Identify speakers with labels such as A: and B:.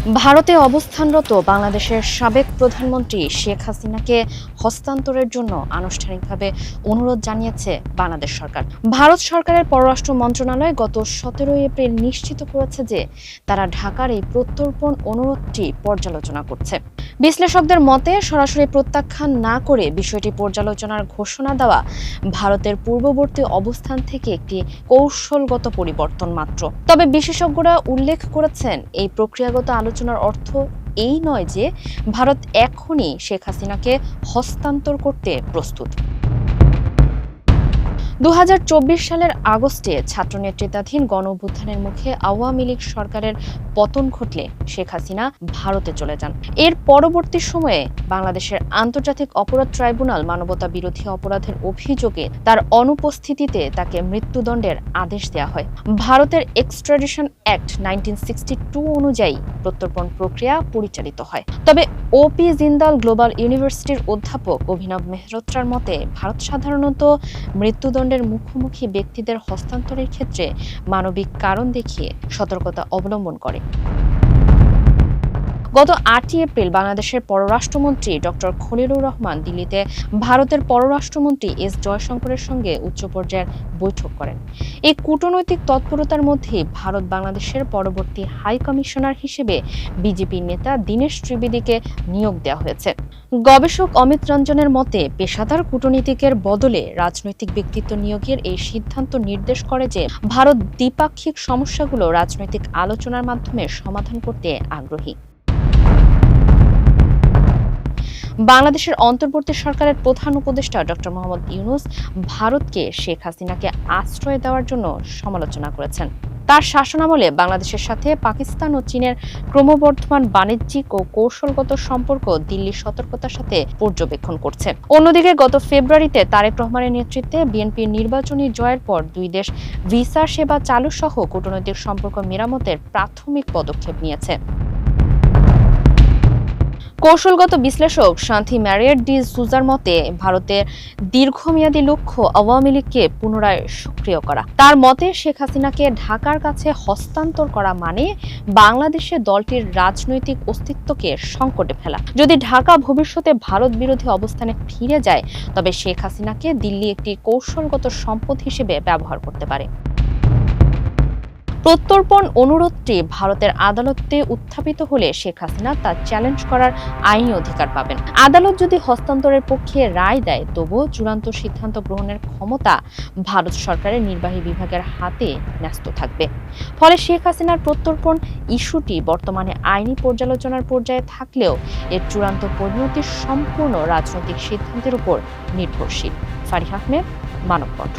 A: ভারতে অবস্থানরত বাংলাদেশের সাবেক প্রধানমন্ত্রী শেখ হাসিনাকে হস্তান্তরের জন্য আনুষ্ঠানিকভাবে অনুরোধ জানিয়েছে বাংলাদেশ সরকার। ভারত সরকারের পররাষ্ট্র মন্ত্রণালয় গত 17 এপ্রিল নিশ্চিত করেছে যে তারা ঢাকার এই প্রত্যর্পণ অনুরোধটি পর্যালোচনা করছে। বিশ্লেষকদের মতে সরাসরি প্রত্যাখ্যান না করে বিষয়টি পর্যালোচনার ঘোষণা দেওয়া ভারতের পূর্ববর্তী অবস্থান থেকে একটি কৌশলগত পরিবর্তন মাত্র। তবে বিশেষজ্ঞরা উল্লেখ করেছেন এই প্রক্রিয়াগত আলোচনার অর্থ এই নয় যে ভারত এখনই শেখ হাসিনাকে হস্তান্তর করতে প্রস্তুত। 2024 সালের আগস্টে ছাত্র নেতৃত্বাধীন গণঅভ্যুত্থানের মুখে আওয়ামী লীগ সরকারের পতন ঘটলে শেখ হাসিনা ভারতে চলে যান। এর পরবর্তী সময়ে বাংলাদেশের আন্তর্জাতিক অপরাধ ট্রাইব্যুনাল মানবতা বিরোধী অপরাধের অভিযোগে তার অনুপস্থিতিতে তাকে মৃত্যুদণ্ডের আদেশ দেওয়া হয়। ভারতের এক্সট্রাডিশন অ্যাক্ট 1962 অনুযায়ী প্রত্যর্পণ প্রক্রিয়া পরিচালিত হয়। তবে ওপি জিন্দাল গ্লোবাল ইউনিভার্সিটির অধ্যাপক অভিনব মেহরোত্রার মতে ভারত সাধারণত মৃত্যুদণ্ডের মুখোমুখি ব্যক্তিদের হস্তান্তরের ক্ষেত্রে মানবিক কারণ দেখিয়ে সতর্কতা অবলম্বন করে। গত 8 এপ্রিল বাংলাদেশের পররাষ্ট্রমন্ত্রী ডক্টর খলিলুর রহমান দিল্লিতে ভারতের পররাষ্ট্রমন্ত্রী এস জয়শঙ্করের সঙ্গে উচ্চ পর্যায়ের বৈঠক করেন। এই কূটনৈতিক তৎপরতার মধ্যে ভারত বাংলাদেশের পরবর্তী হাই কমিশনার হিসেবে বিজেপি নেতা দীনেশ ত্রিবেদীকে নিয়োগ দেওয়া হয়েছে। গবেষক অমিত রঞ্জনের মতে পেশাদার কূটনীতিকের বদলে রাজনৈতিক ব্যক্তিত্ব নিয়োগের এই সিদ্ধান্ত নির্দেশ করে যে ভারত দ্বিপাক্ষিক সমস্যাগুলো রাজনৈতিক আলোচনার মাধ্যমে সমাধান করতে আগ্রহী। বাংলাদেশের অন্তর্বর্তী সরকারের প্রধান উপদেষ্টা ডক্টর মোহাম্মদ ইউনূস ভারতকে শেখ হাসিনাকে আশ্রয় দেওয়ার জন্য সমালোচনা করেছেন। তার শাসনামলে বাংলাদেশের সাথে পাকিস্তান ও চীনের ক্রমবর্ধমান বাণিজ্যিক ও কৌশলগত সম্পর্ক দিল্লি সতর্কতার সাথে পর্যবেক্ষণ করছে। অন্যদিকে গত ফেব্রুয়ারিতে তারেক রহমানের নেতৃত্বে বিএনপির নির্বাচনী জয়ের পর দুই দেশ ভিসা সেবা চালু সহ কূটনৈতিক সম্পর্ক মেরামতের প্রাথমিক পদক্ষেপ নিয়েছে। কৌশলগত বিশ্লেষক শান্তি ম্যারিয়েট ডি সুজার মতে ভারতের দীর্ঘমেয়াদী লক্ষ্য আওয়ামী লীগকে পুনরায় সক্রিয় করা। তার মতে শেখ হাসিনাকে ঢাকার কাছে হস্তান্তর করা মানে বাংলাদেশে দলটির রাজনৈতিক অস্তিত্বকে সংকটে ফেলা। যদি ঢাকা ভবিষ্যতে ভারত বিরোধী অবস্থানে ফিরে যায় তবে শেখ হাসিনাকে দিল্লি একটি কৌশলগত সম্পদ হিসেবে ব্যবহার করতে পারে। প্রত্যর্পণ অনুরোধটি ভারতের আদালতে উত্থাপিত হলে শেখ হাসিনা তা চ্যালেঞ্জ করার আইনি অধিকার পাবেন। আদালত যদি হস্তান্তরের পক্ষে রায় দেয় তবুও চূড়ান্ত সিদ্ধান্ত গ্রহণের ক্ষমতা ভারত সরকারের নির্বাহী বিভাগের হাতে ন্যস্ত থাকবে। ফলে শেখ হাসিনার প্রত্যর্পণ ইস্যুটি বর্তমানে আইনি পর্যালোচনার পর্যায়ে থাকলেও এর চূড়ান্ত পরিণতি সম্পূর্ণ রাজনৈতিক সিদ্ধান্তের উপর নির্ভরশীল। ফারিহ আহমেদ, মানবকণ্ঠ।